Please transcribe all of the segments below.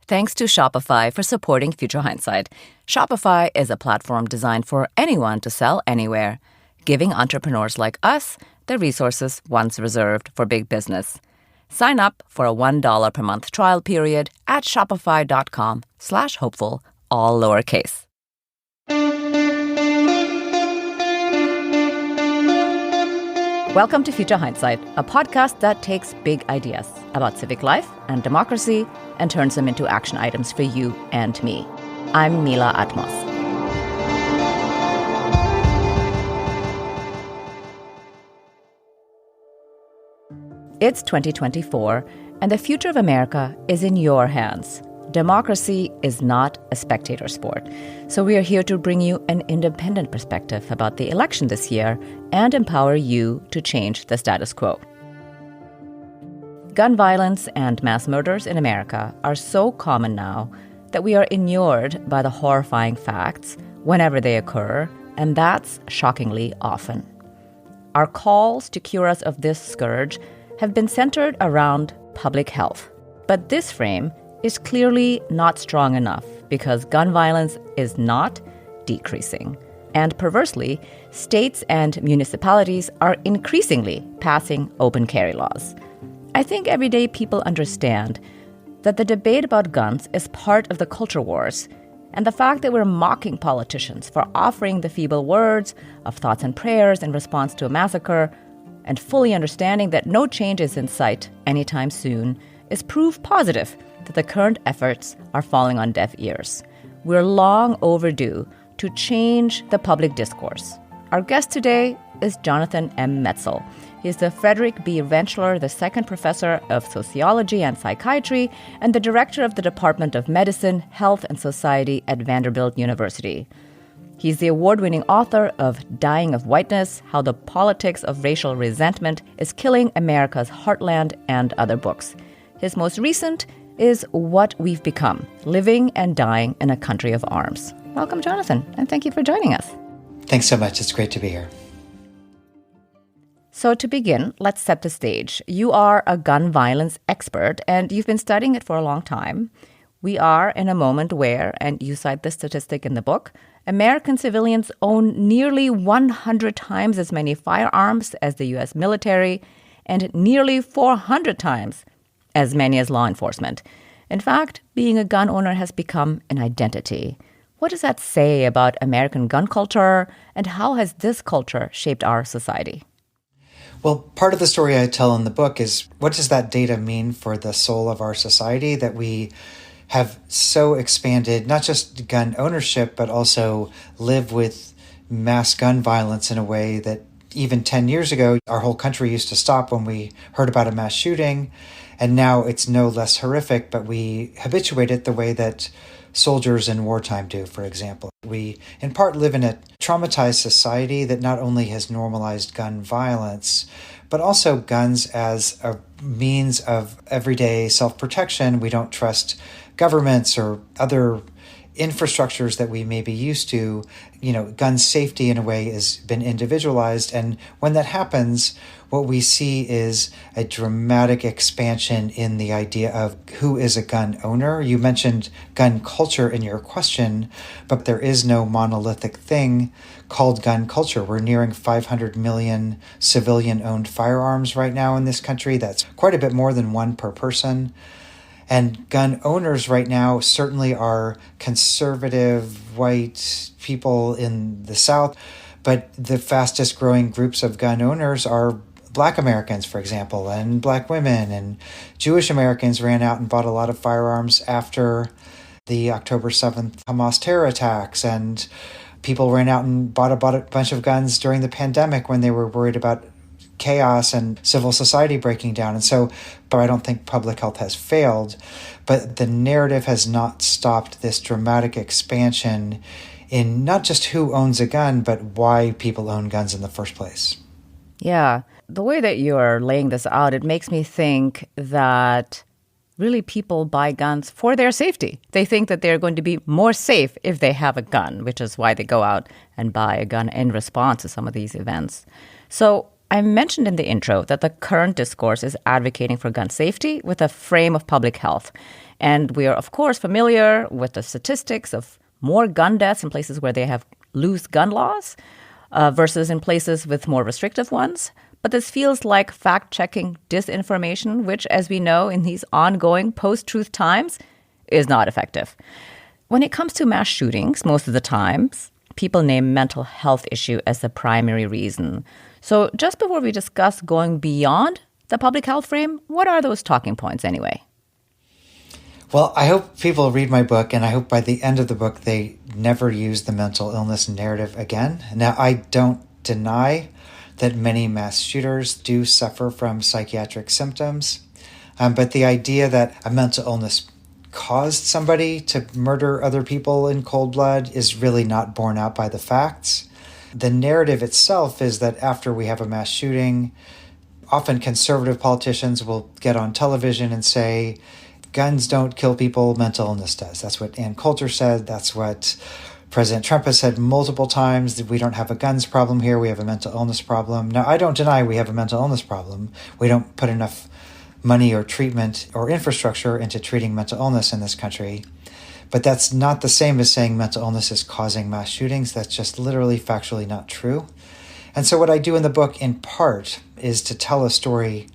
Thanks to Shopify for supporting Future Hindsight. Shopify is a platform designed for anyone to sell anywhere, giving entrepreneurs like us the resources once reserved for big business. Sign up for a $1 per month trial period at shopify.com/hopeful, all lowercase. Welcome to Future Hindsight, a podcast that takes big ideas about civic life and democracy and turns them into action items for you and me. I'm Mila Atmos. It's 2024, and the future of America is in your hands. Democracy is not a spectator sport, so we are here to bring you an independent perspective about the election this year and empower you to change the status quo. Gun violence and mass murders in America are so common now that we are inured by the horrifying facts whenever they occur, and that's shockingly often. Our calls to cure us of this scourge have been centered around public health, but this frame is clearly not strong enough because gun violence is not decreasing. And perversely, states and municipalities are increasingly passing open carry laws. I think everyday people understand that the debate about guns is part of the culture wars, and the fact that we're mocking politicians for offering the feeble words of thoughts and prayers in response to a massacre, and fully understanding that no change is in sight anytime soon, is proof positive that the current efforts are falling on deaf ears. We're long overdue to change the public discourse. Our guest today is Jonathan M. Metzl. He's the Frederick B. Rentschler, the second professor of Sociology and Psychiatry, and the director of the Department of Medicine, Health, and Society at Vanderbilt University. He's the award-winning author of Dying of Whiteness, How the Politics of Racial Resentment is Killing America's Heartland, and other books. His most recent is What We've Become, Living and Dying in a Country of Arms. Welcome, Jonathan, and thank you for joining us. Thanks so much. It's great to be here. So to begin, let's set the stage. You are a gun violence expert, and you've been studying it for a long time. We are in a moment where, and you cite this statistic in the book, American civilians own nearly 100 times as many firearms as the U.S. military and nearly 400 times as many as law enforcement. In fact, being a gun owner has become an identity. What does that say about American gun culture, and how has this culture shaped our society? Well, part of the story I tell in the book is what does that data mean for the soul of our society, that we have so expanded not just gun ownership, but also live with mass gun violence in a way that even 10 years ago, our whole country used to stop when we heard about a mass shooting. And now it's no less horrific, but we habituate it the way that soldiers in wartime do, for example. We, in part, live in a traumatized society that not only has normalized gun violence, but also guns as a means of everyday self-protection. We don't trust governments or other infrastructures that we may be used to. Gun safety in a way has been individualized. And when that happens, what we see is a dramatic expansion in the idea of who is a gun owner. You mentioned gun culture in your question, but there is no monolithic thing called gun culture. We're nearing 500 million civilian-owned firearms right now in this country. That's quite a bit more than one per person. And gun owners right now certainly are conservative, white people in the South, but the fastest growing groups of gun owners are Black Americans, for example, and Black women, and Jewish Americans ran out and bought a lot of firearms after the October 7th Hamas terror attacks, and people ran out and bought a bunch of guns during the pandemic when they were worried about chaos and civil society breaking down. And so, but I don't think public health has failed, but the narrative has not stopped this dramatic expansion in not just who owns a gun, but why people own guns in the first place. Yeah. The way that you're laying this out, it makes me think that really people buy guns for their safety. They think that they're going to be more safe if they have a gun, which is why they go out and buy a gun in response to some of these events. So I mentioned in the intro that the current discourse is advocating for gun safety with a frame of public health. And we are, of course, familiar with the statistics of more gun deaths in places where they have loose gun laws versus in places with more restrictive ones. But this feels like fact-checking disinformation, which, as we know in these ongoing post-truth times, is not effective. When it comes to mass shootings, most of the times, people name mental health issue as the primary reason. So just before we discuss going beyond the public health frame, what are those talking points anyway? Well, I hope people read my book, and I hope by the end of the book they never use the mental illness narrative again. Now, I don't deny that many mass shooters do suffer from psychiatric symptoms, but the idea that a mental illness caused somebody to murder other people in cold blood is really not borne out by the facts. The narrative itself is that after we have a mass shooting, often conservative politicians will get on television and say, guns don't kill people, mental illness does. That's what Ann Coulter said. That's what President Trump has said multiple times, that we don't have a guns problem here, we have a mental illness problem. Now, I don't deny we have a mental illness problem. We don't put enough money or treatment or infrastructure into treating mental illness in this country. But that's not the same as saying mental illness is causing mass shootings. That's just literally factually not true. And so what I do in the book, in part, is to tell a story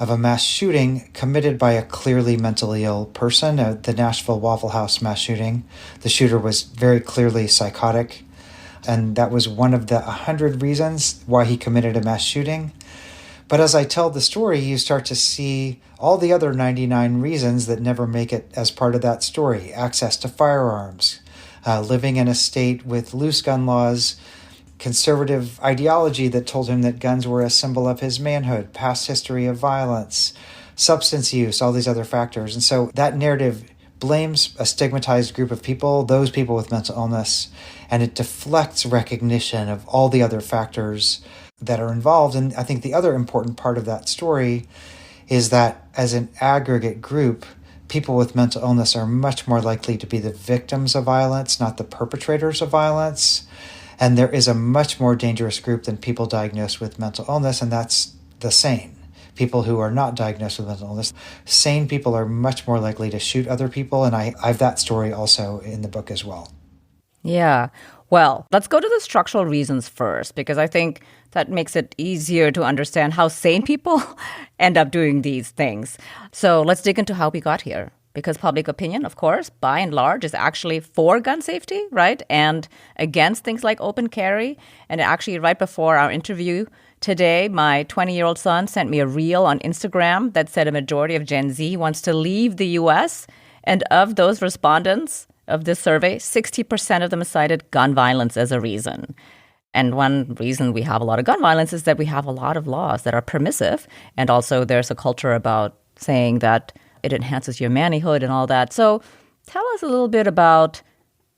of a mass shooting committed by a clearly mentally ill person, the Nashville Waffle House mass shooting. The shooter was very clearly psychotic, and that was one of the 100 reasons why he committed a mass shooting. But as I tell the story, you start to see all the other 99 reasons that never make it as part of that story. Access to firearms, living in a state with loose gun laws, conservative ideology that told him that guns were a symbol of his manhood, past history of violence, substance use, all these other factors. And so that narrative blames a stigmatized group of people, those people with mental illness, and it deflects recognition of all the other factors that are involved. And I think the other important part of that story is that as an aggregate group, people with mental illness are much more likely to be the victims of violence, not the perpetrators of violence. And there is a much more dangerous group than people diagnosed with mental illness, and that's the sane. People who are not diagnosed with mental illness. Sane people are much more likely to shoot other people, and I have that story also in the book as well. Yeah. Well, let's go to the structural reasons first, because I think that makes it easier to understand how sane people end up doing these things. So let's dig into how we got here. Because public opinion, of course, by and large, is actually for gun safety, right? And against things like open carry. And actually, right before our interview today, my 20-year-old son sent me a reel on Instagram that said a majority of Gen Z wants to leave the U.S. And of those respondents of this survey, 60% of them cited gun violence as a reason. And one reason we have a lot of gun violence is that we have a lot of laws that are permissive. And also there's a culture about saying that it enhances your manhood and all that. So tell us a little bit about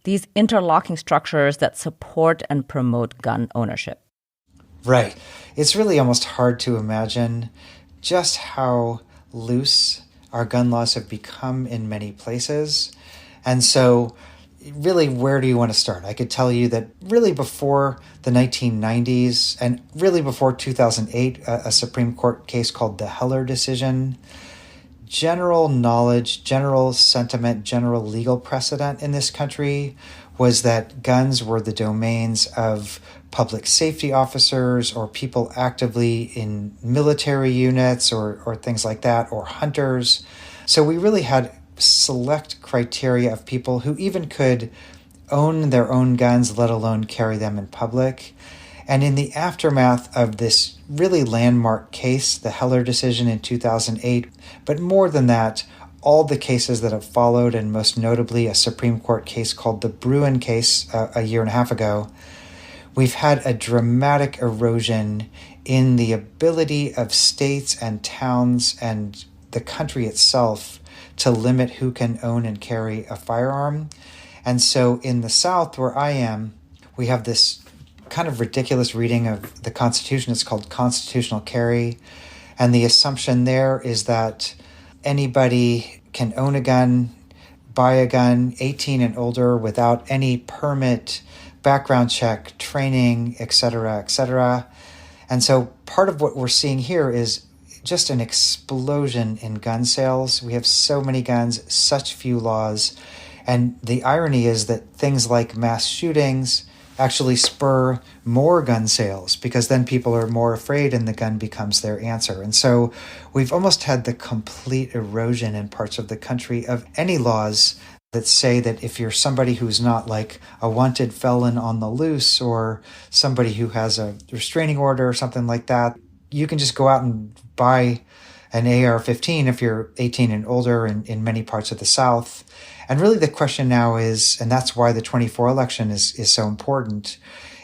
these interlocking structures that support and promote gun ownership. Right. It's really almost hard to imagine just how loose our gun laws have become in many places. And so really, where do you want to start? I could tell you that really before the 1990s and really before 2008, a Supreme Court case called the Heller decision, general knowledge, general sentiment, general legal precedent in this country was that guns were the domains of public safety officers or people actively in military units or things like that, or hunters. So we really had select criteria of people who even could own their own guns, let alone carry them in public. And in the aftermath of this really landmark case, the Heller decision in 2008, but more than that, all the cases that have followed, and most notably a Supreme Court case called the Bruin case a year and a half ago, we've had a dramatic erosion in the ability of states and towns and the country itself to limit who can own and carry a firearm. And so in the South, where I am, we have this kind of ridiculous reading of the Constitution. It's called constitutional carry. And the assumption there is that anybody can own a gun, buy a gun, 18 and older, without any permit, background check, training, et cetera, et cetera. And so part of what we're seeing here is just an explosion in gun sales. We have so many guns, such few laws. And the irony is that things like mass shootings actually spur more gun sales because then people are more afraid and the gun becomes their answer. And so we've almost had the complete erosion in parts of the country of any laws that say that if you're somebody who's not like a wanted felon on the loose or somebody who has a restraining order or something like that, you can just go out and buy an AR-15 if you're 18 and older in many parts of the South. And really the question now is, and that's why the 24 election is so important,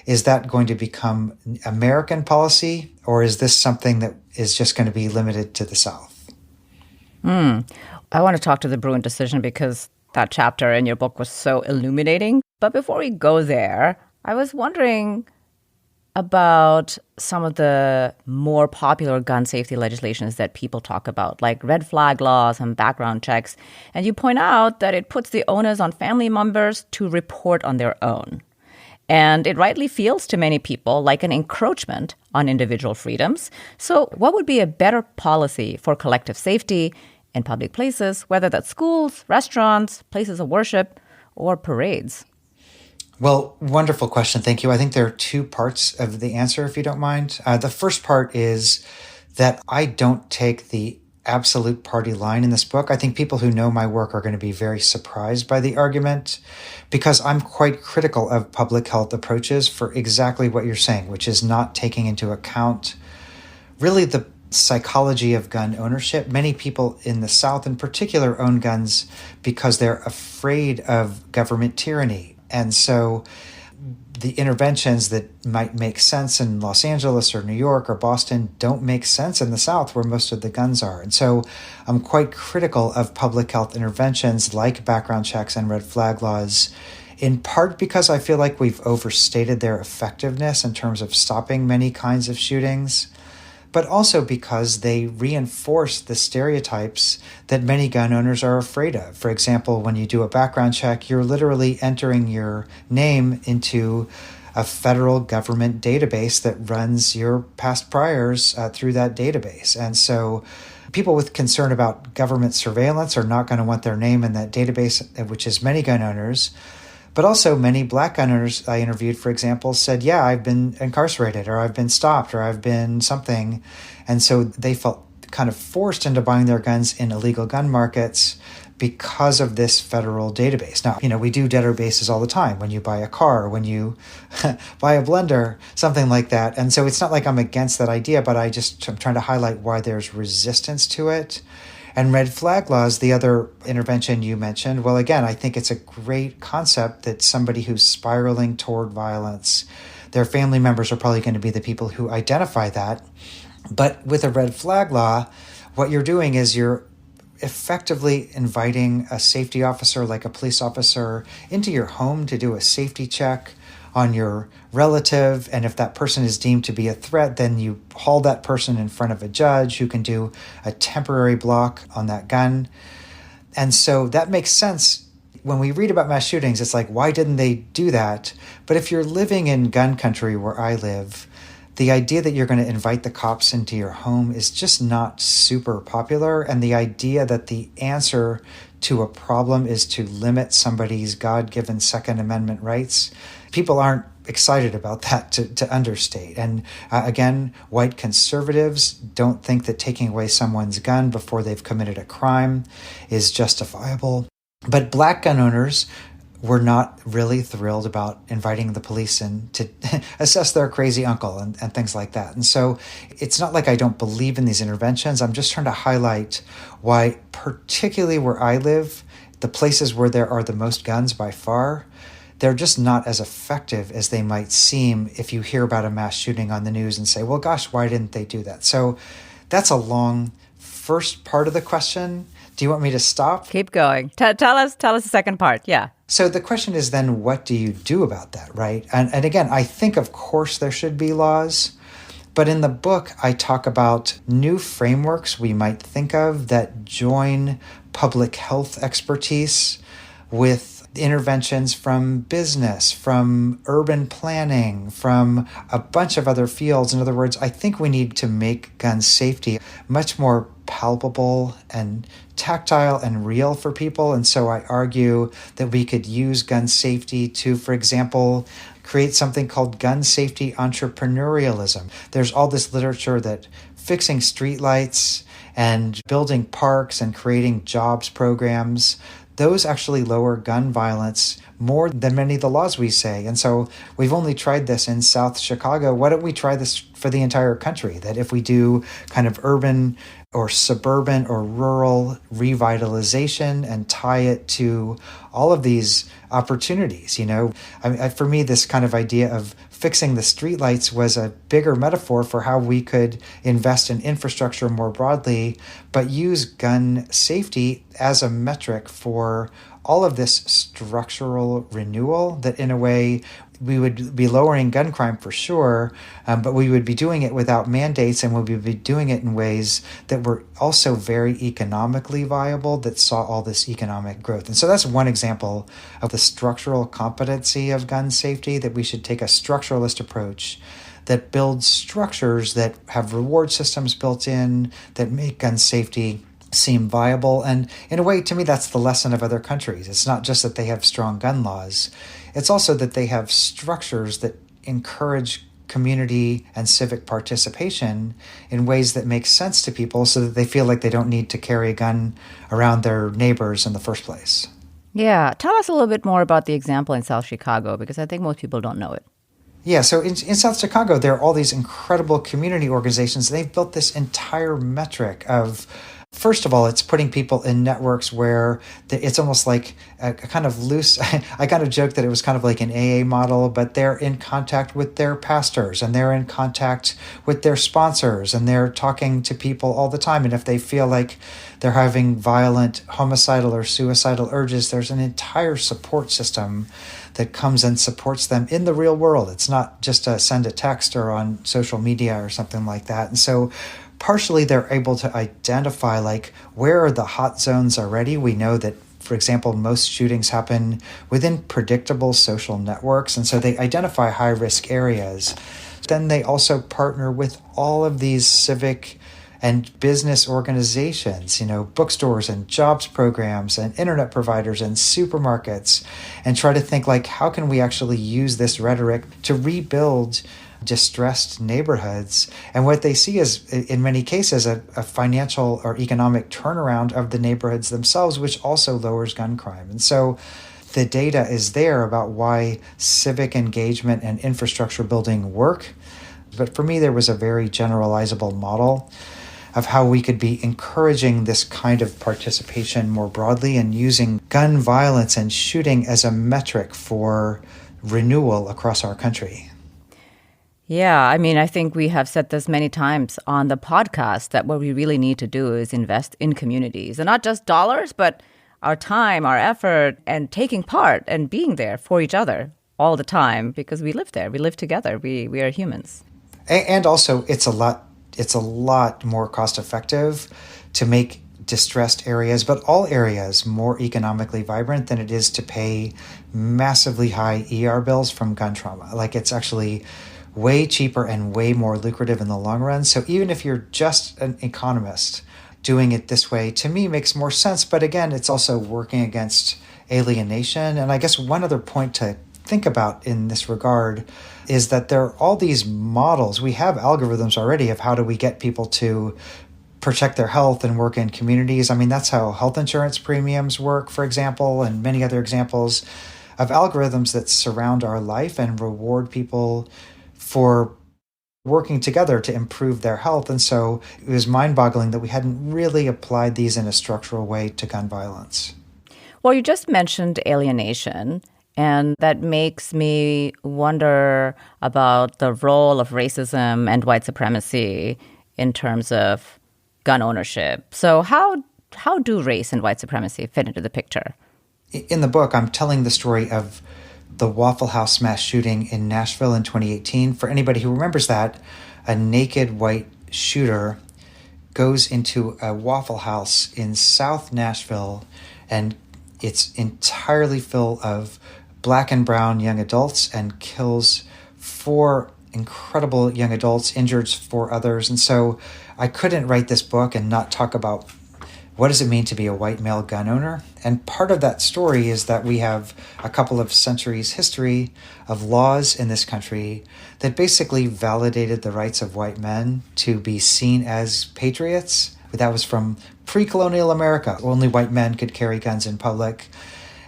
is that going to become American policy, or is this something that is just going to be limited to the South? I want to talk to the Bruen decision because that chapter in your book was so illuminating. But before we go there, I was wondering about some of the more popular gun safety legislations that people talk about, like red flag laws and background checks. And you point out that it puts the onus on family members to report on their own. And it rightly feels to many people like an encroachment on individual freedoms. So what would be a better policy for collective safety in public places, whether that's schools, restaurants, places of worship, or parades? Well, wonderful question. Thank you. I think there are two parts of the answer, if you don't mind. The first part is that I don't take the absolute party line in this book. I think people who know my work are going to be very surprised by the argument because I'm quite critical of public health approaches for exactly what you're saying, which is not taking into account really the psychology of gun ownership. Many people in the South in particular own guns because they're afraid of government tyranny. And so the interventions that might make sense in Los Angeles or New York or Boston don't make sense in the South where most of the guns are. And so I'm quite critical of public health interventions like background checks and red flag laws, in part because I feel like we've overstated their effectiveness in terms of stopping many kinds of shootings, but also because they reinforce the stereotypes that many gun owners are afraid of. For example, when you do a background check, you're literally entering your name into a federal government database that runs your past priors through that database. And so people with concern about government surveillance are not going to want their name in that database, which is many gun owners. But also many black gun owners I interviewed, for example, said, yeah, I've been incarcerated or I've been stopped or I've been something. And so they felt kind of forced into buying their guns in illegal gun markets because of this federal database. Now, we do databases all the time when you buy a car, when you buy a blender, something like that. And so it's not like I'm against that idea, but I'm trying to highlight why there's resistance to it. And red flag laws, the other intervention you mentioned, well, again, I think it's a great concept that somebody who's spiraling toward violence, their family members are probably going to be the people who identify that. But with a red flag law, what you're doing is you're effectively inviting a safety officer, like a police officer, into your home to do a safety check on your relative. And if that person is deemed to be a threat, then you haul that person in front of a judge who can do a temporary block on that gun. And so that makes sense. When we read about mass shootings, it's like, why didn't they do that? But if you're living in gun country where I live, the idea that you're going to invite the cops into your home is just not super popular. And the idea that the answer to a problem is to limit somebody's God-given Second Amendment rights, people aren't excited about that, to understate. And again, white conservatives don't think that taking away someone's gun before they've committed a crime is justifiable. But black gun owners were not really thrilled about inviting the police in to assess their crazy uncle and things like that. And so it's not like I don't believe in these interventions. I'm just trying to highlight why, particularly where I live, the places where there are the most guns by far, they're just not as effective as they might seem if you hear about a mass shooting on the news and say, well, gosh, why didn't they do that? So that's a long first part of the question. Do you want me to stop? Keep going. Tell us the second part. Yeah. So the question is then, what do you do about that, right? And again, I think, of course, there should be laws. But in the book, I talk about new frameworks we might think of that join public health expertise with interventions from business, from urban planning, from a bunch of other fields. In other words, I think we need to make gun safety much more palpable and tactile and real for people. And so I argue that we could use gun safety to, for example, create something called gun safety entrepreneurialism. There's all this literature that fixing streetlights and building parks and creating jobs programs, those actually lower gun violence more than many of the laws we say. And so we've only tried this in South Chicago. Why don't we try this for the entire country? That if we do kind of urban or suburban or rural revitalization and tie it to all of these opportunities, for me, this kind of idea of fixing the streetlights was a bigger metaphor for how we could invest in infrastructure more broadly, but use gun safety as a metric for all of this structural renewal that in a way we would be lowering gun crime for sure, but we would be doing it without mandates, and we would be doing it in ways that were also very economically viable, that saw all this economic growth. And so that's one example of the structural competency of gun safety, that we should take a structuralist approach that builds structures that have reward systems built in, that make gun safety seem viable. And in a way, to me, that's the lesson of other countries. It's not just that they have strong gun laws. It's also that they have structures that encourage community and civic participation in ways that make sense to people so that they feel like they don't need to carry a gun around their neighbors in the first place. Yeah. Tell us a little bit more about the example in South Chicago, because I think most people don't know it. Yeah, so in South Chicago, there are all these incredible community organizations. They've built this entire metric of, first of all, it's putting people in networks where it's almost like a kind of loose, I kind of joke that it was kind of like an AA model, but they're in contact with their pastors and they're in contact with their sponsors and they're talking to people all the time. And if they feel like they're having violent homicidal or suicidal urges, there's an entire support system that comes and supports them in the real world. It's not just to send a text or on social media or something like that. And so partially they're able to identify like where are the hot zones already. We know that, for example, most shootings happen within predictable social networks. And so they identify high-risk areas. Then they also partner with all of these civic and business organizations, bookstores and jobs programs and internet providers and supermarkets, and try to think like, how can we actually use this rhetoric to rebuild distressed neighborhoods? And what they see is, in many cases, a financial or economic turnaround of the neighborhoods themselves, which also lowers gun crime. And so the data is there about why civic engagement and infrastructure building work. But for me, there was a very generalizable model of how we could be encouraging this kind of participation more broadly and using gun violence and shooting as a metric for renewal across our country. Yeah, I think we have said this many times on the podcast that what we really need to do is invest in communities, and not just dollars, but our time, our effort, and taking part and being there for each other all the time, because we live there. We live together. We are humans. And also, it's a lot more cost effective to make distressed areas, but all areas, more economically vibrant than it is to pay massively high ER bills from gun trauma. Like, it's actually way cheaper and way more lucrative in the long run. So even if you're just an economist, doing it this way, to me, makes more sense. But again, it's also working against alienation. And I guess one other point to think about in this regard is that there are all these models. We have algorithms already of how do we get people to protect their health and work in communities. That's how health insurance premiums work, for example, and many other examples of algorithms that surround our life and reward people for working together to improve their health. And so it was mind-boggling that we hadn't really applied these in a structural way to gun violence. Well, you just mentioned alienation, and that makes me wonder about the role of racism and white supremacy in terms of gun ownership. So how do race and white supremacy fit into the picture? In the book, I'm telling the story of the Waffle House mass shooting in Nashville in 2018. For anybody who remembers that, a naked white shooter goes into a Waffle House in South Nashville and It's entirely full of black and brown young adults and kills 4 incredible young adults, injures 4 others. And so I couldn't write this book and not talk about what does it mean to be a white male gun owner? And part of that story is that we have a couple of centuries history of laws in this country that basically validated the rights of white men to be seen as patriots. That was from pre-colonial America. Only white men could carry guns in public.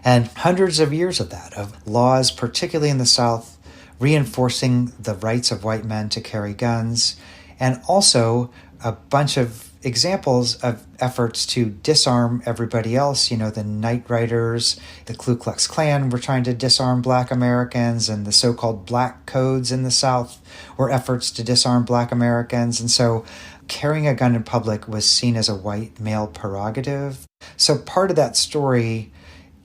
And hundreds of years of that, of laws, particularly in the South, reinforcing the rights of white men to carry guns, and also a bunch of examples of efforts to disarm everybody else. The Night Riders, the Ku Klux Klan were trying to disarm Black Americans, and the so-called Black Codes in the South were efforts to disarm Black Americans. And so carrying a gun in public was seen as a white male prerogative. So part of that story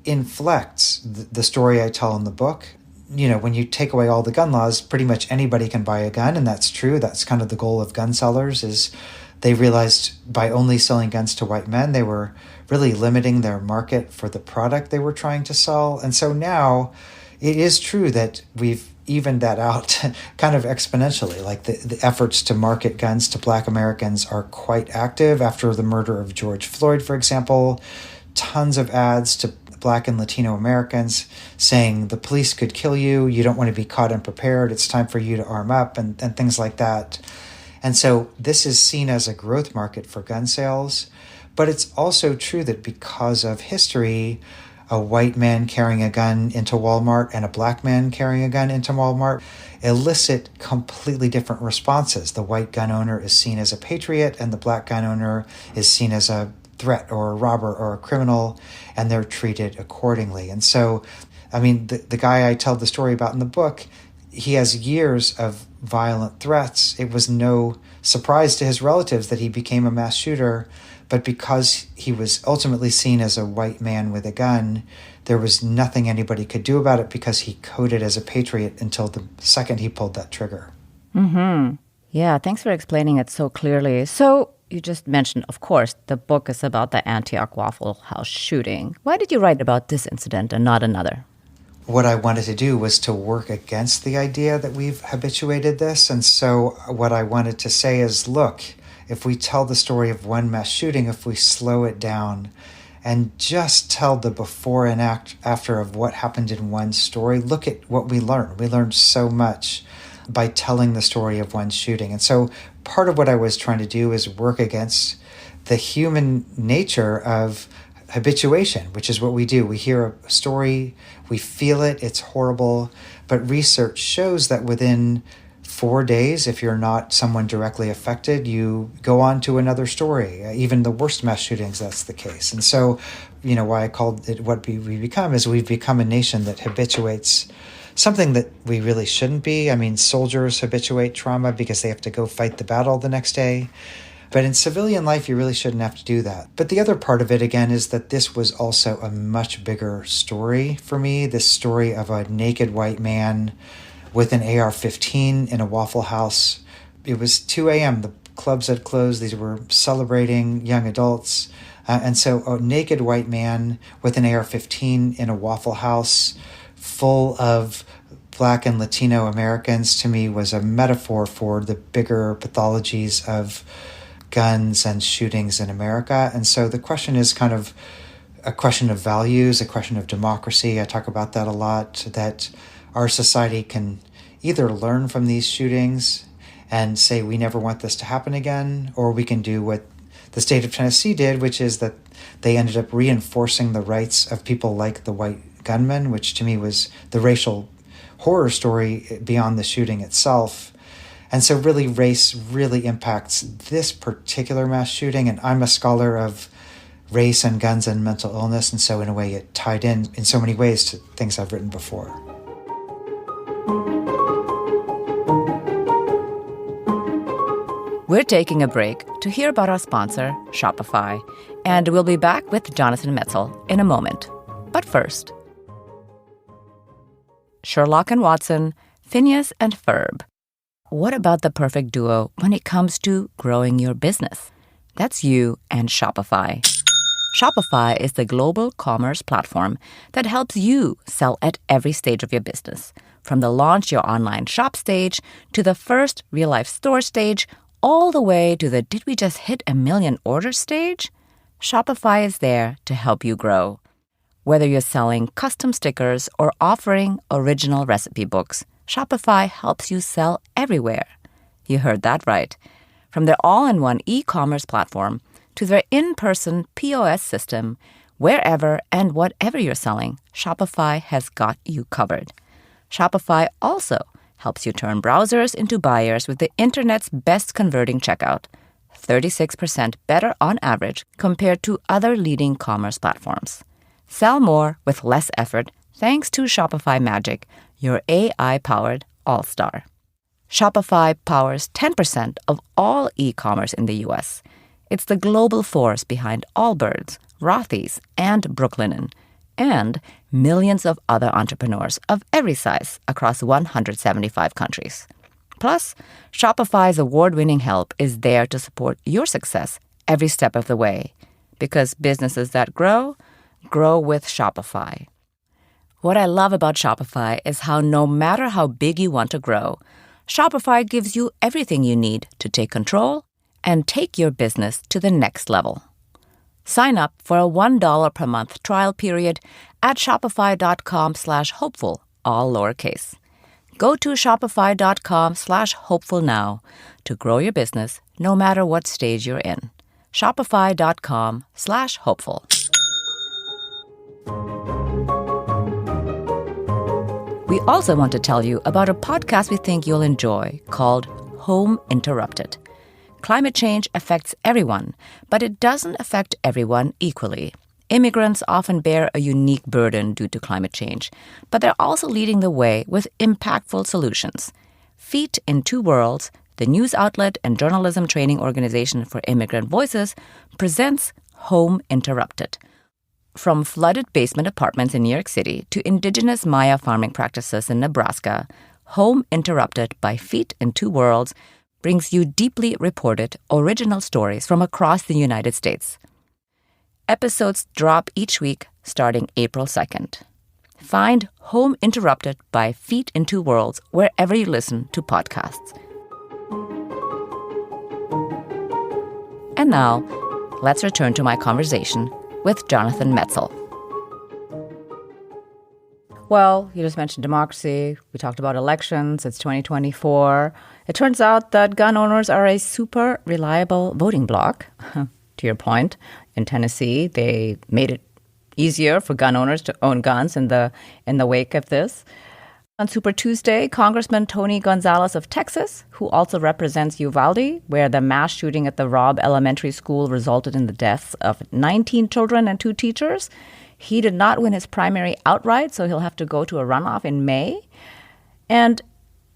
inflects the story I tell in the book. When you take away all the gun laws, pretty much anybody can buy a gun, and that's true. That's kind of the goal of gun sellers, is they realized by only selling guns to white men, they were really limiting their market for the product they were trying to sell. And so now it is true that we've evened that out kind of exponentially. Like the efforts to market guns to Black Americans are quite active. After the murder of George Floyd, for example, tons of ads to Black and Latino Americans saying the police could kill you, you don't want to be caught unprepared, it's time for you to arm up, and things like that. And so this is seen as a growth market for gun sales. But it's also true that because of history, a white man carrying a gun into Walmart and a Black man carrying a gun into Walmart elicit completely different responses. The white gun owner is seen as a patriot, and the Black gun owner is seen as a threat or a robber or a criminal, and they're treated accordingly. And so, the guy I tell the story about in the book, he has years of violent threats. It was no surprise to his relatives that he became a mass shooter, but because he was ultimately seen as a white man with a gun, there was nothing anybody could do about it because he coded as a patriot until the second he pulled that trigger. Mm-hmm. Yeah, thanks for explaining it so clearly. So you just mentioned, of course, the book is about the Antioch Waffle House shooting. Why did you write about this incident and not another? What I wanted to do was to work against the idea that we've habituated this. And so what I wanted to say is, look, if we tell the story of one mass shooting, if we slow it down and just tell the before and after of what happened in one story, look at what we learned. We learned so much by telling the story of one shooting. And so part of what I was trying to do is work against the human nature of habituation, which is what we do. We hear a story, we feel it, it's horrible, but research shows that within 4 days, if you're not someone directly affected, you go on to another story. Even the worst mass shootings, that's the case. And so, why I called it What We Become is we've become a nation that habituates something that we really shouldn't be. Soldiers habituate trauma because they have to go fight the battle the next day. But in civilian life, you really shouldn't have to do that. But the other part of it, again, is that this was also a much bigger story for me. This story of a naked white man with an AR-15 in a Waffle House. It was 2 a.m. The clubs had closed. These were celebrating young adults. And so a naked white man with an AR-15 in a Waffle House full of Black and Latino Americans, to me, was a metaphor for the bigger pathologies of guns and shootings in America. And so the question is kind of a question of values, a question of democracy. I talk about that a lot, that our society can either learn from these shootings and say we never want this to happen again, or we can do what the state of Tennessee did, which is that they ended up reinforcing the rights of people like the white gunman, which to me was the racial horror story beyond the shooting itself. And so really race really impacts this particular mass shooting. And I'm a scholar of race and guns and mental illness. And so in a way it tied in so many ways to things I've written before. We're taking a break to hear about our sponsor, Shopify. And we'll be back with Jonathan Metzl in a moment. But first, Sherlock and Watson, Phineas and Ferb. What about the perfect duo when it comes to growing your business? That's you and Shopify. Shopify is the global commerce platform that helps you sell at every stage of your business. From the launch your online shop stage to the first real-life store stage, all the way to the did we just hit 1 million orders stage? Shopify is there to help you grow. Whether you're selling custom stickers or offering original recipe books, Shopify helps you sell everywhere. You heard that right. From their all-in-one e-commerce platform to their in-person POS system, wherever and whatever you're selling, Shopify has got you covered. Shopify also helps you turn browsers into buyers with the internet's best converting checkout, 36% better on average compared to other leading commerce platforms. Sell more with less effort thanks to Shopify Magic, your AI-powered all-star. Shopify powers 10% of all e-commerce in the U.S. It's the global force behind Allbirds, Rothy's, and Brooklinen, and millions of other entrepreneurs of every size across 175 countries. Plus, Shopify's award-winning help is there to support your success every step of the way. Because businesses that grow with Shopify. What I love about Shopify is how no matter how big you want to grow, Shopify gives you everything you need to take control and take your business to the next level. Sign up for a $1 per month trial period at shopify.com/hopeful, all lowercase. Go to shopify.com/hopeful now to grow your business no matter what stage you're in. Shopify.com/hopeful. We also want to tell you about a podcast we think you'll enjoy called Home Interrupted. Climate change affects everyone, but it doesn't affect everyone equally. Immigrants often bear a unique burden due to climate change, but they're also leading the way with impactful solutions. Feet in Two Worlds, the news outlet and journalism training organization for immigrant voices, presents Home Interrupted. From flooded basement apartments in New York City to indigenous Maya farming practices in Nebraska, Home Interrupted by Feet in Two Worlds brings you deeply reported, original stories from across the United States. Episodes drop each week starting April 2nd. Find Home Interrupted by Feet in Two Worlds wherever you listen to podcasts. And now, let's return to my conversation with Jonathan Metzl. Well, you just mentioned democracy. We talked about elections. It's 2024. It turns out that gun owners are a super reliable voting bloc. To your point, in Tennessee, they made it easier for gun owners to own guns in the wake of this. On Super Tuesday, Congressman Tony Gonzalez of Texas, who also represents Uvalde, where the mass shooting at the Robb Elementary School resulted in the deaths of 19 children and 2 teachers, he did not win his primary outright, so he'll have to go to a runoff in May. And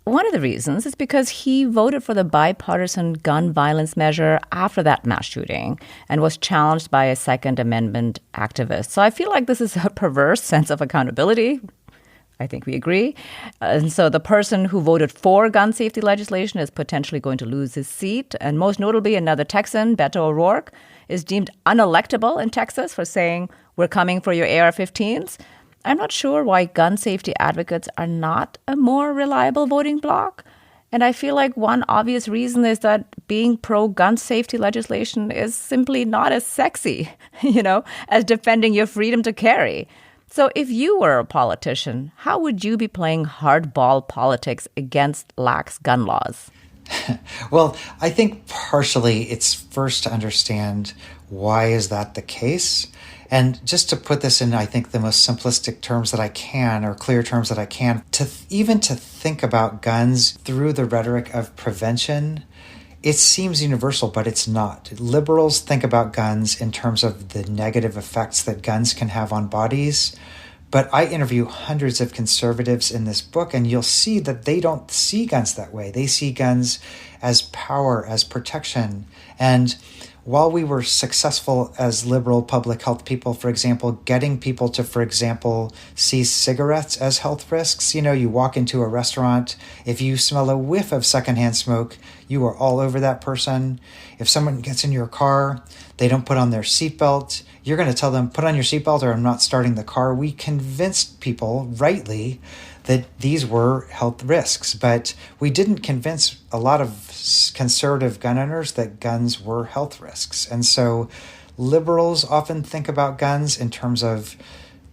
one of the reasons is because he voted for the bipartisan gun violence measure after that mass shooting and was challenged by a Second Amendment activist. So I feel like this is a perverse sense of accountability. I think we agree. And so the person who voted for gun safety legislation is potentially going to lose his seat. And most notably, another Texan, Beto O'Rourke, is deemed unelectable in Texas for saying, "We're coming for your AR-15s." I'm not sure why gun safety advocates are not a more reliable voting bloc. And I feel like one obvious reason is that being pro-gun safety legislation is simply not as sexy, as defending your freedom to carry. So if you were a politician, how would you be playing hardball politics against lax gun laws? Well, I think partially it's first to understand why is that the case. And just to put this in, I think, the most simplistic terms that I can, or clear terms that I can, to think about guns through the rhetoric of prevention, it seems universal, but it's not. Liberals think about guns in terms of the negative effects that guns can have on bodies. But I interview hundreds of conservatives in this book, and you'll see that they don't see guns that way. They see guns as power, as protection. And while we were successful as liberal public health people, for example, getting people to, for example, see cigarettes as health risks, you walk into a restaurant, if you smell a whiff of secondhand smoke, you are all over that person. If someone gets in your car, they don't put on their seatbelt, you're going to tell them, put on your seatbelt or I'm not starting the car. We convinced people, rightly, that these were health risks, but we didn't convince a lot of conservative gun owners that guns were health risks. And so liberals often think about guns in terms of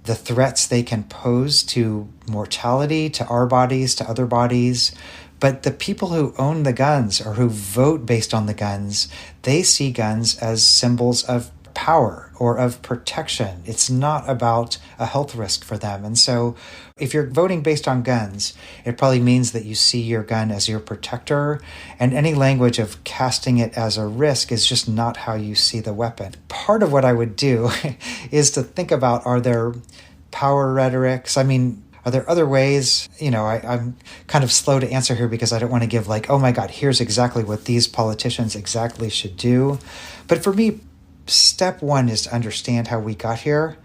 the threats they can pose to mortality, to our bodies, to other bodies. But the people who own the guns or who vote based on the guns, they see guns as symbols of power or of protection. It's not about a health risk for them. And so if you're voting based on guns, it probably means that you see your gun as your protector, and any language of casting it as a risk is just not how you see the weapon. Part of what I would do is to think about, are there power rhetorics? I mean, are there other ways? I'm kind of slow to answer here because I don't want to give oh my God, here's exactly what these politicians exactly should do. But for me, step one is to understand how we got here.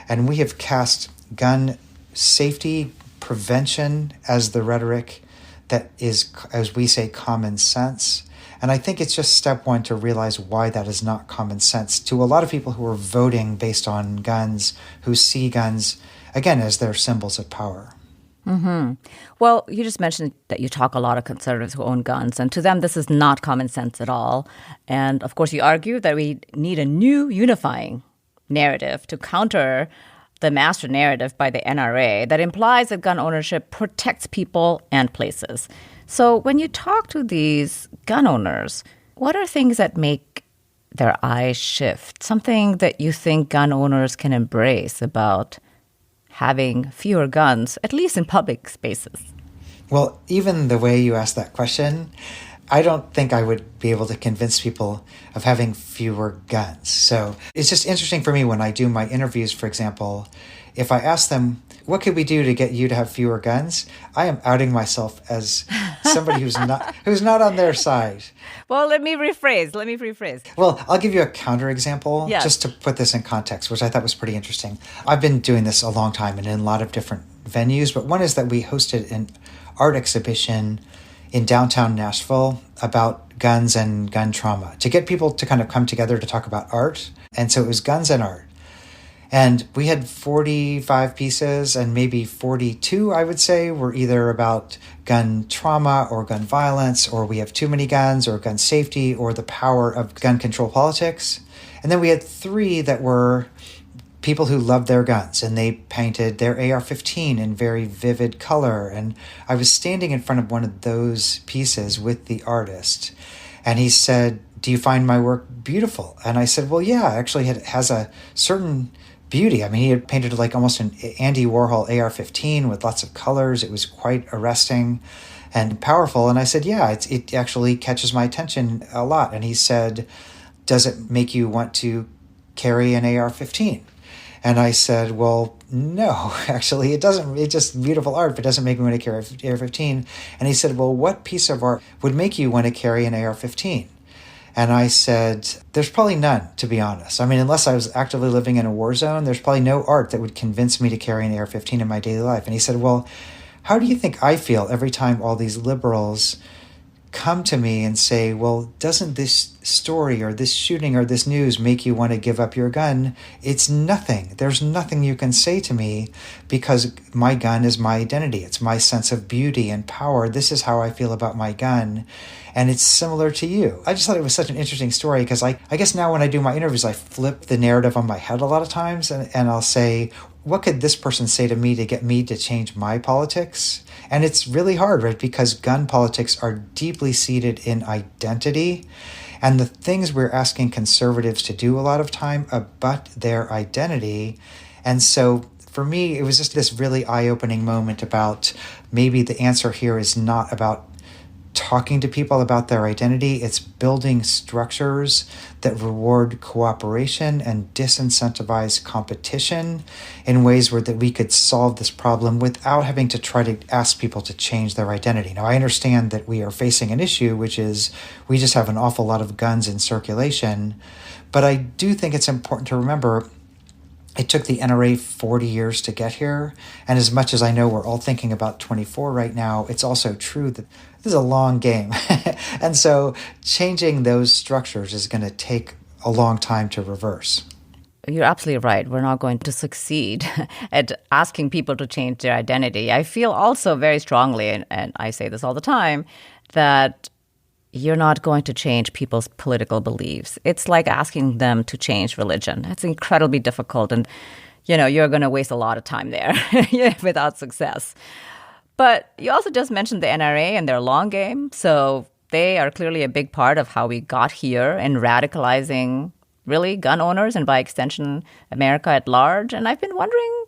And we have cast gun safety, prevention as the rhetoric that is, as we say, common sense. And I think it's just step one to realize why that is not common sense to a lot of people who are voting based on guns, who see guns, again, as their symbols of power. Mm-hmm. Well, you just mentioned that you talk a lot of conservatives who own guns, and to them, this is not common sense at all. And of course, you argue that we need a new unifying narrative to counter the master narrative by the NRA that implies that gun ownership protects people and places. So when you talk to these gun owners, what are things that make their eyes shift? Something that you think gun owners can embrace about having fewer guns, at least in public spaces? Well, even the way you asked that question, I don't think I would be able to convince people of having fewer guns. So it's just interesting for me when I do my interviews, for example, if I ask them, what could we do to get you to have fewer guns? I am outing myself as somebody who's not on their side. Well, let me rephrase. Well, I'll give you a counterexample just to put this in context, which I thought was pretty interesting. I've been doing this a long time and in a lot of different venues, but one is that we hosted an art exhibition in downtown Nashville about guns and gun trauma to get people to kind of come together to talk about art. And so it was guns and art. And we had 45 pieces, and maybe 42, I would say, were either about gun trauma or gun violence, or we have too many guns, or gun safety, or the power of gun control politics. And then we had 3 that were people who loved their guns, and they painted their AR-15 in very vivid color. And I was standing in front of one of those pieces with the artist, and he said, "Do you find my work beautiful?" And I said, "Well, yeah, actually it has a certain beauty." I mean, he had painted almost an Andy Warhol AR-15 with lots of colors. It was quite arresting and powerful. And I said, yeah, it actually catches my attention a lot. And he said, "Does it make you want to carry an AR-15? And I said, well, no, actually, it doesn't. It's just beautiful art, but it doesn't make me want to carry an AR-15. And he said, well, what piece of art would make you want to carry an AR-15? And I said, there's probably none, to be honest. I mean, unless I was actively living in a war zone, there's probably no art that would convince me to carry an AR-15 in my daily life. And he said, well, how do you think I feel every time all these liberals come to me and say, well, doesn't this story or this shooting or this news make you want to give up your gun? It's nothing. There's nothing you can say to me because my gun is my identity. It's my sense of beauty and power. This is how I feel about my gun. And it's similar to you. I just thought it was such an interesting story because I guess now when I do my interviews, I flip the narrative on my head a lot of times and I'll say, what could this person say to me to get me to change my politics? And it's really hard, right? Because gun politics are deeply seated in identity. And the things we're asking conservatives to do a lot of time abut their identity. And so for me, it was just this really eye-opening moment about maybe the answer here is not about talking to people about their identity. It's building structures that reward cooperation and disincentivize competition in ways that we could solve this problem without having to try to ask people to change their identity. Now, I understand that we are facing an issue, which is we just have an awful lot of guns in circulation, but I do think it's important to remember It took the NRA 40 years to get here. And as much as I know we're all thinking about 24 right now, it's also true that this is a long game. And so changing those structures is going to take a long time to reverse. You're absolutely right. We're not going to succeed at asking people to change their identity. I feel also very strongly, and I say this all the time, that you're not going to change people's political beliefs. It's like asking them to change religion. It's incredibly difficult, and you're going to waste a lot of time there without success. But you also just mentioned the NRA and their long game. So they are clearly a big part of how we got here in radicalizing, really, gun owners and by extension, America at large. And I've been wondering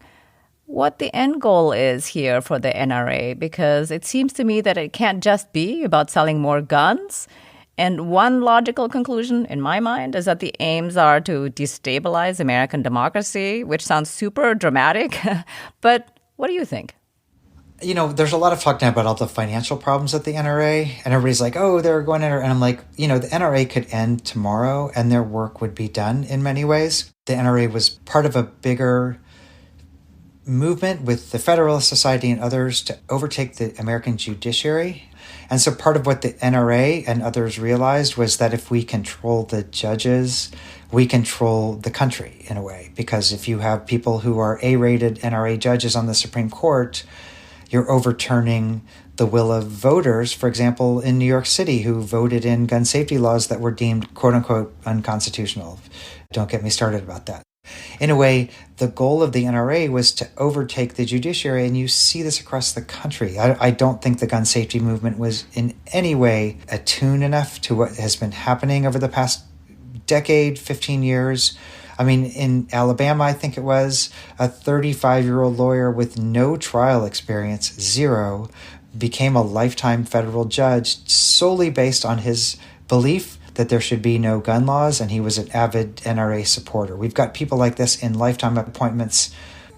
what the end goal is here for the NRA, because it seems to me that it can't just be about selling more guns. And one logical conclusion in my mind is that the aims are to destabilize American democracy, which sounds super dramatic. But what do you think? There's a lot of talk now about all the financial problems at the NRA, and everybody's like, oh, they're going to, and I'm like, the NRA could end tomorrow and their work would be done in many ways. The NRA was part of a bigger movement with the Federalist Society and others to overtake the American judiciary. And so part of what the NRA and others realized was that if we control the judges, we control the country in a way. Because if you have people who are A-rated NRA judges on the Supreme Court, you're overturning the will of voters, for example, in New York City, who voted in gun safety laws that were deemed, quote unquote, unconstitutional. Don't get me started about that. In a way, the goal of the NRA was to overtake the judiciary, and you see this across the country. I don't think the gun safety movement was in any way attuned enough to what has been happening over the past decade, 15 years. I mean, in Alabama, I think it was, a 35-year-old lawyer with no trial experience, zero, became a lifetime federal judge solely based on his belief that there should be no gun laws, and he was an avid NRA supporter. We've got people like this in lifetime appointments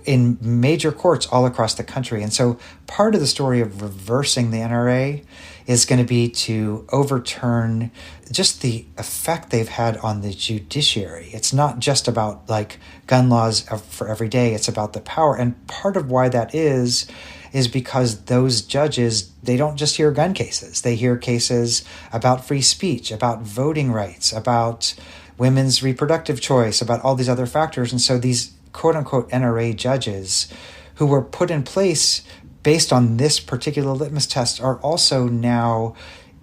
in major courts all across the country. And so part of the story of reversing the NRA is going to be to overturn just the effect they've had on the judiciary. It's not just about like gun laws for every day, it's about the power. And part of why that is because those judges, they don't just hear gun cases. They hear cases about free speech, about voting rights, about women's reproductive choice, about all these other factors. And so these quote-unquote NRA judges who were put in place based on this particular litmus test are also now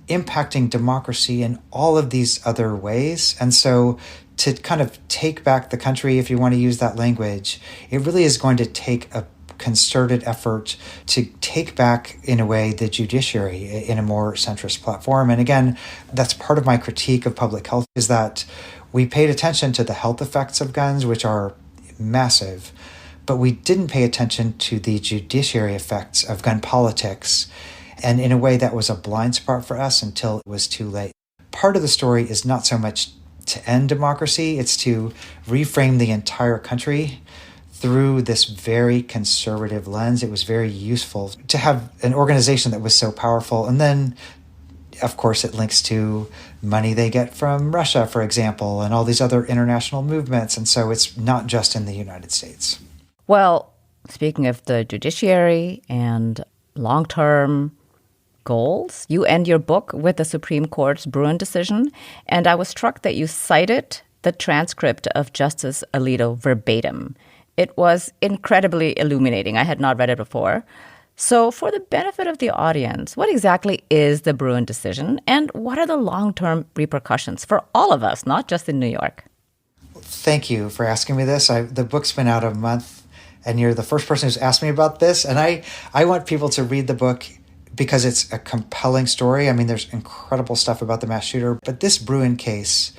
impacting democracy in all of these other ways. And so to kind of take back the country, if you want to use that language, it really is going to take a concerted effort to take back, in a way, the judiciary in a more centrist platform. And again, that's part of my critique of public health, is that we paid attention to the health effects of guns, which are massive, but we didn't pay attention to the judiciary effects of gun politics. And in a way, that was a blind spot for us until it was too late. Part of the story is not so much to end democracy, it's to reframe the entire country through this very conservative lens. It was very useful to have an organization that was so powerful. And then, of course, it links to money they get from Russia, for example, and all these other international movements. And so it's not just in the United States. Well, speaking of the judiciary and long-term goals, you end your book with the Supreme Court's Bruen decision, and I was struck that you cited the transcript of Justice Alito verbatim. It was incredibly illuminating. I had not read it before. So for the benefit of the audience, what exactly is the Bruen decision, and what are the long-term repercussions for all of us, not just in New York? Thank you for asking me this. The book's been out a month, and you're the first person who's asked me about this. And I want people to read the book because it's a compelling story. I mean, there's incredible stuff about the mass shooter. But this Bruen case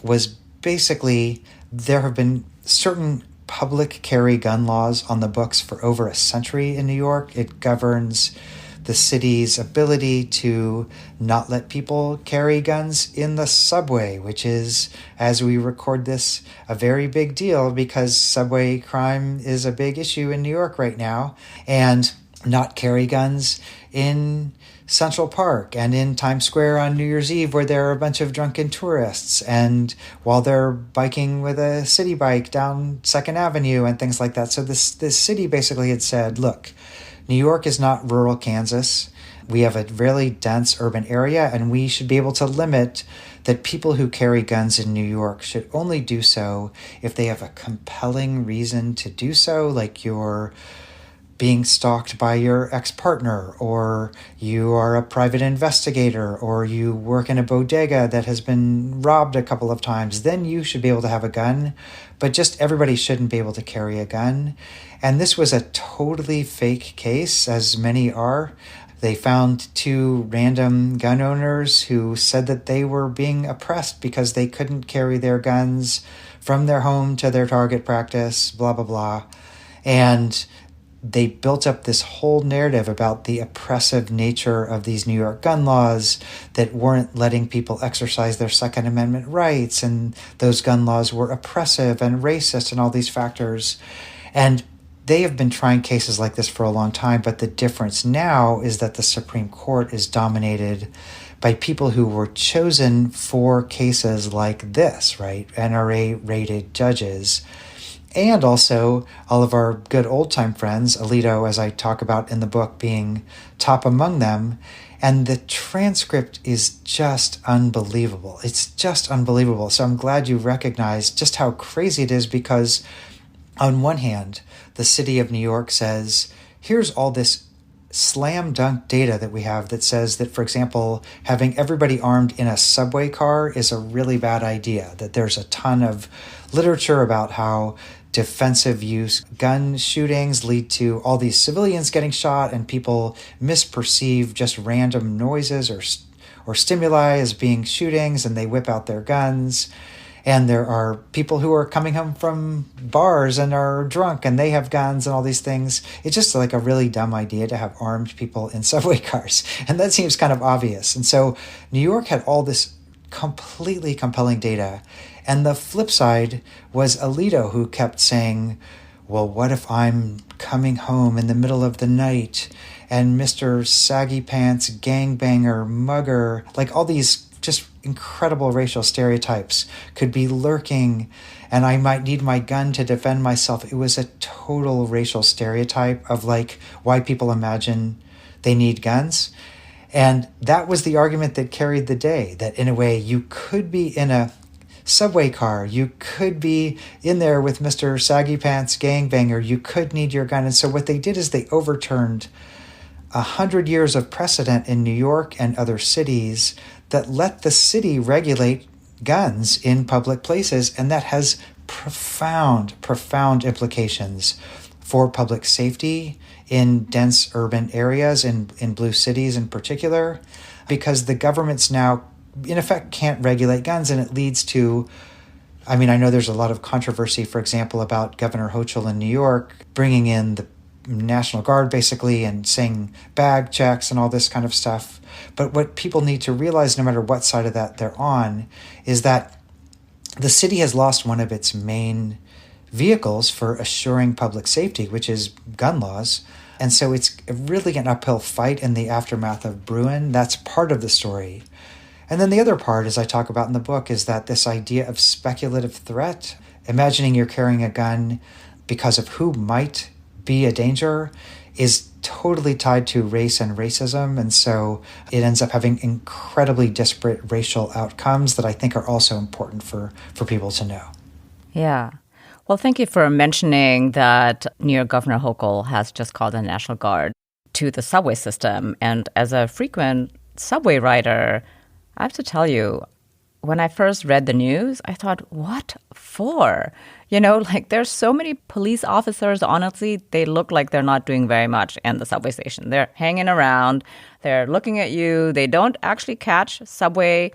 was basically, there have been certain public carry gun laws on the books for over a century in New York. It governs the city's ability to not let people carry guns in the subway, which is, as we record this, a very big deal because subway crime is a big issue in New York right now. And not carry guns in Central Park and in Times Square on New Year's Eve, where there are a bunch of drunken tourists, and while they're biking with a city bike down Second Avenue and things like that. So this city basically had said, look, New York is not rural Kansas. We have a really dense urban area, and we should be able to limit that people who carry guns in New York should only do so if they have a compelling reason to do so, like you're being stalked by your ex-partner, or you are a private investigator, or you work in a bodega that has been robbed a couple of times. Then you should be able to have a gun, but just everybody shouldn't be able to carry a gun. And this was a totally fake case, as many are. They found 2 random gun owners who said that they were being oppressed because they couldn't carry their guns from their home to their target practice, blah, blah, blah. And they built up this whole narrative about the oppressive nature of these New York gun laws that weren't letting people exercise their Second Amendment rights, and those gun laws were oppressive and racist and all these factors. And they have been trying cases like this for a long time, but the difference now is that the Supreme Court is dominated by people who were chosen for cases like this, right? NRA-rated judges. And also all of our good old-time friends, Alito, as I talk about in the book, being top among them. And the transcript is just unbelievable. It's just unbelievable. So I'm glad you recognize just how crazy it is, because on one hand, the city of New York says, here's all this slam dunk data that we have that says that, for example, having everybody armed in a subway car is a really bad idea, that there's a ton of literature about how defensive use gun shootings lead to all these civilians getting shot, and people misperceive just random noises or stimuli as being shootings, and they whip out their guns. And there are people who are coming home from bars and are drunk and they have guns and all these things. It's just like a really dumb idea to have armed people in subway cars. And that seems kind of obvious. And so New York had all this completely compelling data. And the flip side was Alito, who kept saying, well, what if I'm coming home in the middle of the night and Mr. Saggy Pants, gangbanger, mugger, like all these just incredible racial stereotypes could be lurking, and I might need my gun to defend myself. It was a total racial stereotype of like why people imagine they need guns. And that was the argument that carried the day, that in a way you could be in a subway car, you could be in there with Mr. Saggy Pants gangbanger, you could need your gun. And so what they did is they overturned 100 years of precedent in New York and other cities that let the city regulate guns in public places, and that has profound implications for public safety in dense urban areas, in blue cities in particular, because the governments now, in effect, can't regulate guns, and it leads to, I mean, I know there's a lot of controversy, for example, about Governor Hochul in New York bringing in the National Guard, basically, and saying bag checks and all this kind of stuff. But what people need to realize, no matter what side of that they're on, is that the city has lost one of its main vehicles for assuring public safety, which is gun laws. And so it's really an uphill fight in the aftermath of Bruin. That's part of the story. And then the other part, as I talk about in the book, is that this idea of speculative threat, imagining you're carrying a gun because of who might be a danger, is totally tied to race and racism. And so it ends up having incredibly disparate racial outcomes that I think are also important for people to know. Yeah. Well, thank you for mentioning that New York Governor Hochul has just called the National Guard to the subway system. And as a frequent subway rider, I have to tell you, when I first read the news, I thought, what for? You know, like there's so many police officers, honestly, they look like they're not doing very much in the subway station. They're hanging around, they're looking at you, they don't actually catch subway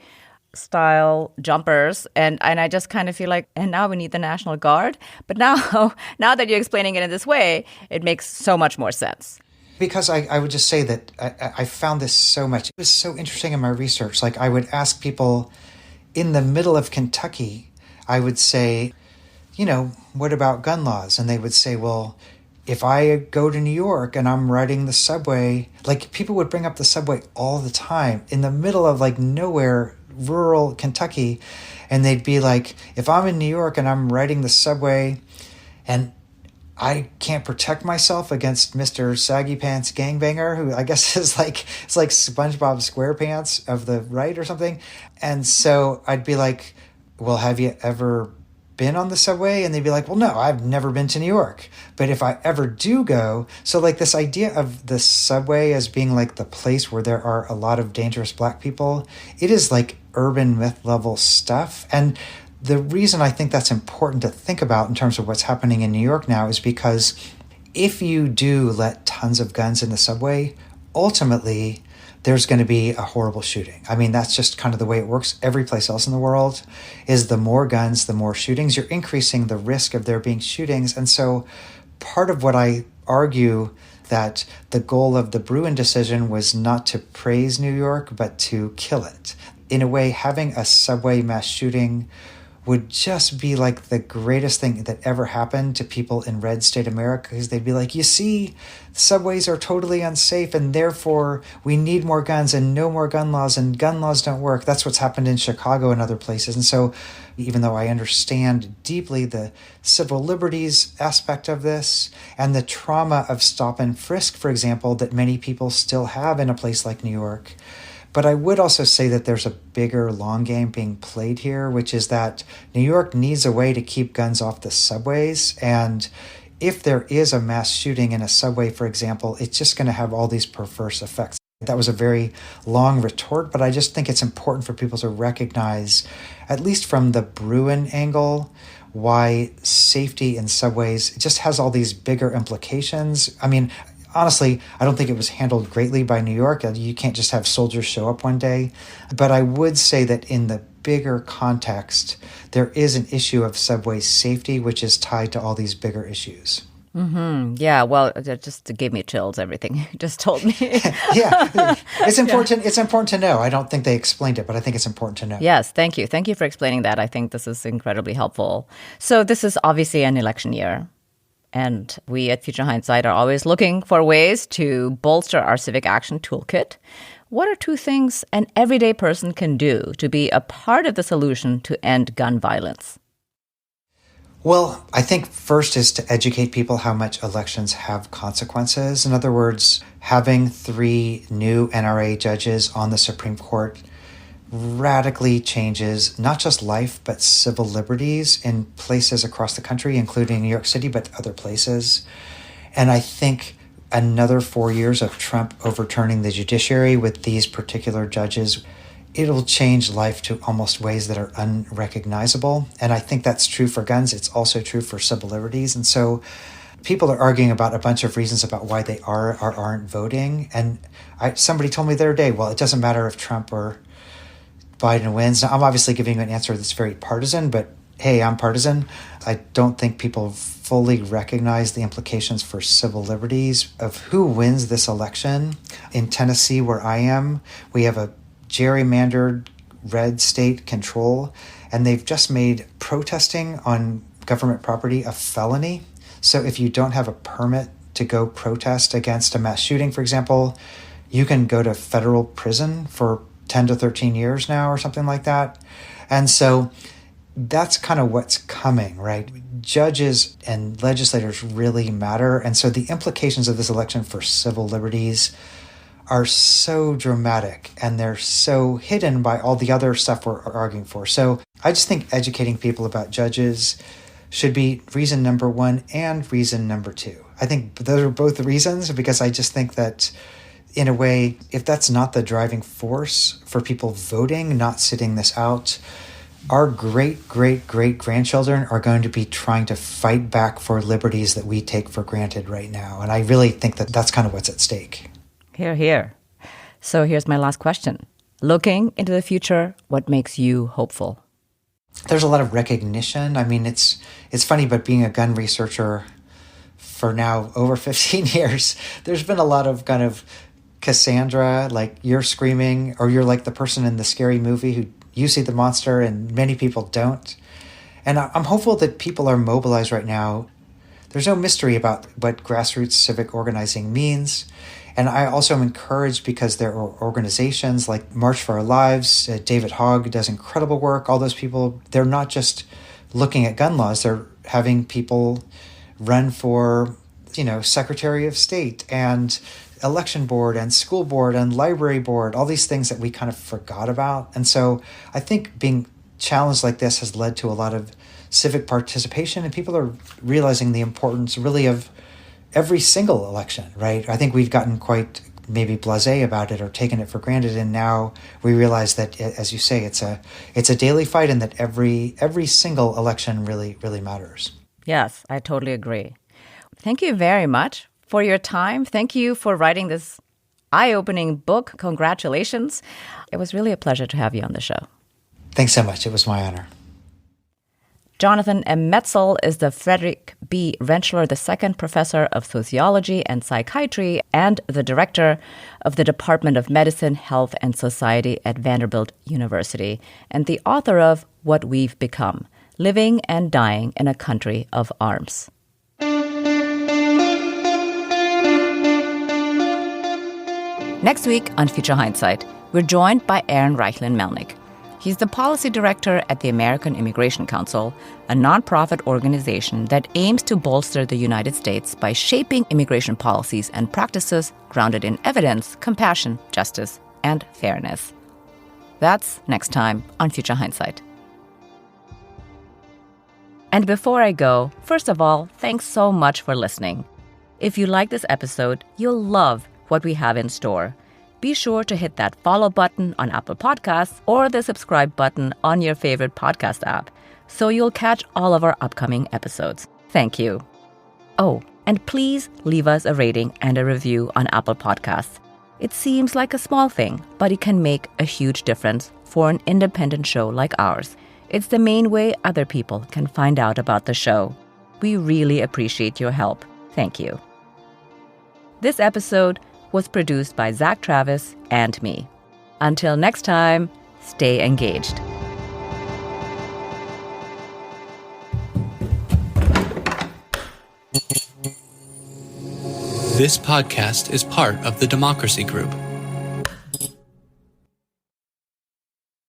style jumpers. And I just kind of feel like, and now we need the National Guard. But now that you're explaining it in this way, it makes so much more sense. Because I would just say that I found this so much. It was so interesting in my research. Like I would ask people in the middle of Kentucky, I would say, you know, what about gun laws? And they would say, well, if I go to New York and I'm riding the subway, like people would bring up the subway all the time in the middle of like nowhere, rural Kentucky. And they'd be like, if I'm in New York and I'm riding the subway and I can't protect myself against Mr. Saggy Pants Gangbanger, who I guess is like, it's like SpongeBob SquarePants of the right or something. And so I'd be like, well, have you ever been on the subway? And they'd be like, well, no, I've never been to New York. But if I ever do go, so like this idea of the subway as being like the place where there are a lot of dangerous Black people, it is like urban myth level stuff. And the reason I think that's important to think about in terms of what's happening in New York now is because if you do let tons of guns in the subway, ultimately there's going to be a horrible shooting. I mean, that's just kind of the way it works every place else in the world, is the more guns, the more shootings. You're increasing the risk of there being shootings. And so part of what I argue that the goal of the Bruen decision was not to praise New York, but to kill it. In a way, having a subway mass shooting would just be like the greatest thing that ever happened to people in red state America, because they'd be like, you see, subways are totally unsafe and therefore we need more guns and no more gun laws and gun laws don't work. That's what's happened in Chicago and other places. And so even though I understand deeply the civil liberties aspect of this and the trauma of stop and frisk, for example, that many people still have in a place like New York, but I would also say that there's a bigger long game being played here, which is that New York needs a way to keep guns off the subways. And if there is a mass shooting in a subway, for example, it's just going to have all these perverse effects. That was a very long retort, but I just think it's important for people to recognize, at least from the Bruen angle, why safety in subways just has all these bigger implications. I mean, honestly, I don't think it was handled greatly by New York. You can't just have soldiers show up one day. But I would say that in the bigger context, there is an issue of subway safety, which is tied to all these bigger issues. Mm-hmm. Yeah, well, it just gave me chills, everything you just told me. Yeah, it's important. Yeah. It's important to know. I don't think they explained it, but I think it's important to know. Yes, thank you. Thank you for explaining that. I think this is incredibly helpful. So this is obviously an election year. And we at Future Hindsight are always looking for ways to bolster our civic action toolkit. What are two things an everyday person can do to be a part of the solution to end gun violence? Well, I think first is to educate people how much elections have consequences. In other words, having 3 new NRA judges on the Supreme Court radically changes not just life, but civil liberties in places across the country, including New York City, but other places. And I think another 4 years of Trump overturning the judiciary with these particular judges, it'll change life to almost ways that are unrecognizable. And I think that's true for guns. It's also true for civil liberties. And so people are arguing about a bunch of reasons about why they are or aren't voting. And somebody told me the other day, well, it doesn't matter if Trump or Biden wins. Now, I'm obviously giving you an answer that's very partisan, but hey, I'm partisan. I don't think people fully recognize the implications for civil liberties of who wins this election. In Tennessee, where I am, we have a gerrymandered red state control, and they've just made protesting on government property a felony. So if you don't have a permit to go protest against a mass shooting, for example, you can go to federal prison for 10 to 13 years now or something like that. And so that's kind of what's coming, right? Judges and legislators really matter. And so the implications of this election for civil liberties are so dramatic and they're so hidden by all the other stuff we're arguing for. So I just think educating people about judges should be reason number 1 and reason number 2. I think those are both the reasons, because I just think that in a way, if that's not the driving force for people voting, not sitting this out, our great-great-great-grandchildren are going to be trying to fight back for liberties that we take for granted right now. And I really think that that's kind of what's at stake. Hear, hear. So here's my last question. Looking into the future, what makes you hopeful? There's a lot of recognition. I mean, it's funny, but being a gun researcher for now over 15 years, there's been a lot of kind of Cassandra, like you're screaming, or you're like the person in the scary movie who you see the monster and many people don't. And I'm hopeful that people are mobilized right now. there's no mystery about what grassroots civic organizing means. And I also am encouraged because there are organizations like March for Our Lives. David Hogg does incredible work. All those people, they're not just looking at gun laws. They're having people run for, Secretary of State and election board and school board and library board, all these things that we kind of forgot about. And so I think being challenged like this has led to a lot of civic participation, and people are realizing the importance really of every single election, right? I think we've gotten quite maybe blasé about it or taken it for granted, and now we realize that, as you say, it's a daily fight, and that every single election really, really matters. Yes, I totally agree. Thank you very much for your time. Thank you for writing this eye-opening book. Congratulations. It was really a pleasure to have you on the show. Thanks so much. It was my honor. Jonathan M. Metzl is the Frederick B. Rentschler II Professor of Sociology and Psychiatry and the Director of the Department of Medicine, Health, and Society at Vanderbilt University, and the author of What We've Become, Living and Dying in a Country of Arms. Next week on Future Hindsight, we're joined by Aaron Reichlin-Melnick. He's the policy director at the American Immigration Council, a nonprofit organization that aims to bolster the United States by shaping immigration policies and practices grounded in evidence, compassion, justice, and fairness. That's next time on Future Hindsight. And before I go, first of all, thanks so much for listening. If you like this episode, you'll love what we have in store. Be sure to hit that follow button on Apple Podcasts or the subscribe button on your favorite podcast app so you'll catch all of our upcoming episodes. Thank you. Oh, and please leave us a rating and a review on Apple Podcasts. It seems like a small thing, but it can make a huge difference for an independent show like ours. It's the main way other people can find out about the show. We really appreciate your help. Thank you. This episode was produced by Zach Travis and me. Until next time, stay engaged. This podcast is part of the Democracy Group,